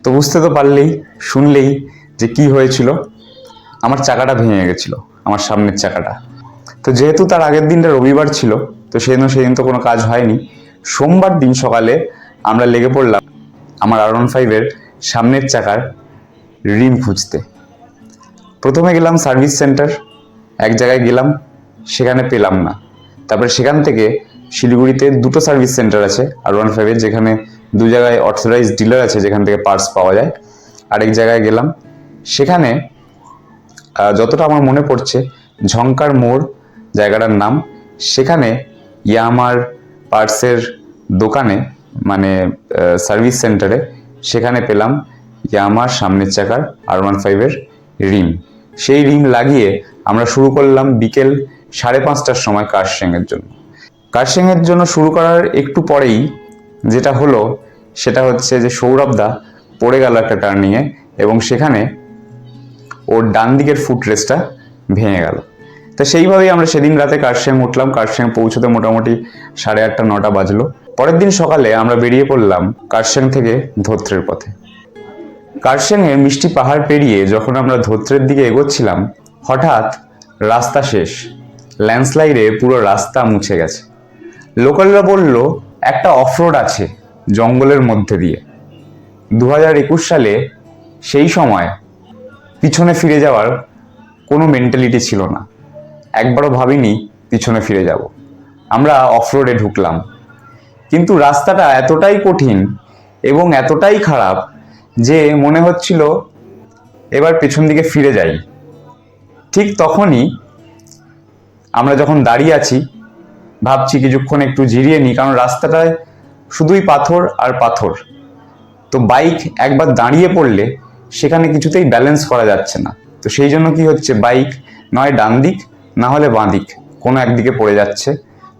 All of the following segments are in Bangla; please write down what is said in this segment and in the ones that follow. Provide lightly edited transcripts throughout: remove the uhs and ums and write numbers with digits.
তো বুঝতে তো পারলেই, শুনলেই যে কি হয়েছিল। আমার চাকাটা ভেঙে গেছিল, আমার সামনের চাকাটা। তো যেহেতু তার আগের দিনটা রবিবার ছিল, তো সেদিন তো কোনো কাজ হয়নি। সোমবার দিন সকালে আমরা লেগে পড়লাম আমার R15-এর সামনের চাকার রিম খুঁজতে। প্রথমে গেলাম সার্ভিস সেন্টার, এক জায়গায় গেলাম, সেখানে পেলাম না। তারপরে সেখান থেকে শিলিগুড়িতে দুটো সার্ভিস সেন্টার আছে R15-এর, যেখানে দু জায়গায় অথরাইজড ডিলার আছে যেখান থেকে পার্টস পাওয়া যায়। আরেক জায়গায় গেলাম, সেখানে যতটা আমার মনে পড়ছে ঝঙ্কার মোড় জায়গাটার নাম। সেখানে ইয়ামার পার্টসের দোকানে, মানে সার্ভিস সেন্টারে, সেখানে পেলাম ইয়ামার সামনের চাকার R15-এর রিম। সেই রিম লাগিয়ে আমরা শুরু করলাম বিকেল 5:30টার সময় কার্শিয়াংয়ের জন্য। কার্শিয়াংয়ের জন্য শুরু করার একটু পরেই যেটা হলো সেটা হচ্ছে যে সৌরভদা পড়ে গেল একটা টার্নিংয়ে, এবং সেখানে ওর ডান দিকের ফুট রেস্টটা ভেঙে গেল। তো সেইভাবেই আমরা সেদিন রাতে কার্শিয়াং উঠলাম। কার্শিয়াং পৌঁছতে মোটামুটি 8:30-9টা বাজলো। পরের দিন সকালে আমরা বেরিয়ে পড়লাম কার্শিয়াং থেকে ধোত্রের পথে। কার্শিয়াংয়ের মিষ্টি পাহাড় পেরিয়ে যখন আমরা ধোত্রের দিকে এগোচ্ছিলাম, হঠাৎ রাস্তা শেষ, ল্যান্ডস্লাইডে পুরো রাস্তা মুছে গেছে। লোকালরা বলল একটা অফরোড আছে জঙ্গলের মধ্যে দিয়ে। 2021 সালে সেই সময় পিছনে ফিরে যাওয়ার কোনো মেন্টালিটি ছিল না, একবারও ভাবিনি পিছনে ফিরে যাব। আমরা অফরোডে ঢুকলাম, কিন্তু রাস্তাটা এতটাই কঠিন এবং এতটাই খারাপ যে মনে হচ্ছিল এবার পেছন দিকে ফিরে যাই। ঠিক তখনই আমরা যখন দাঁড়িয়ে আছি, ভাবছি কিছুক্ষণ একটু জিরিয়ে নিই, কারণ রাস্তাটায় শুধুই পাথর আর পাথর। তো বাইক একবার দাঁড়িয়ে পড়লে সেখানে কিছুতেই ব্যালেন্স করা যাচ্ছে না। তো সেই জন্য কি হচ্ছে, বাইক নয় ডান দিক না হলে বাঁ দিক কোনো একদিকে পড়ে যাচ্ছে।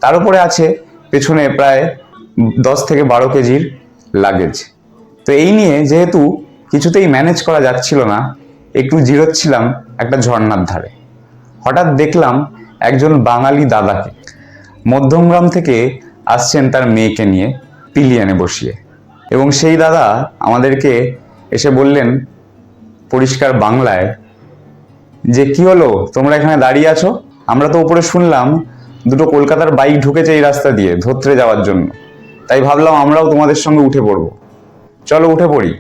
তার উপরে আছে পেছনে প্রায় 10 থেকে 12 কেজির লাগেজ। তো এই নিয়ে যেহেতু কিছুতেই ম্যানেজ করা যাচ্ছিল না, একটু জিরোচ্ছিলাম একটা ঝর্ণার ধারে। হঠাৎ দেখলাম একজন বাঙালি দাদাকে, মধ্যমগ্রাম থেকে আসছেন তার মেয়েকে নিয়ে পিলিয়ানে বসিয়ে। এবং সেই দাদা আমাদেরকে এসে বললেন পরিষ্কার বাংলায় যে কি হলো, তোমরা এখানে দাঁড়িয়ে আছো? আমরা তো উপরে শুনলাম দুটো কলকাতার বাইক ঢুকেছে এই রাস্তা দিয়ে ধোত্রে যাওয়ার জন্য, তাই ভাবলাম আমরাও তোমাদের সঙ্গে উঠে পড়বো, চলো উঠে পড়ি।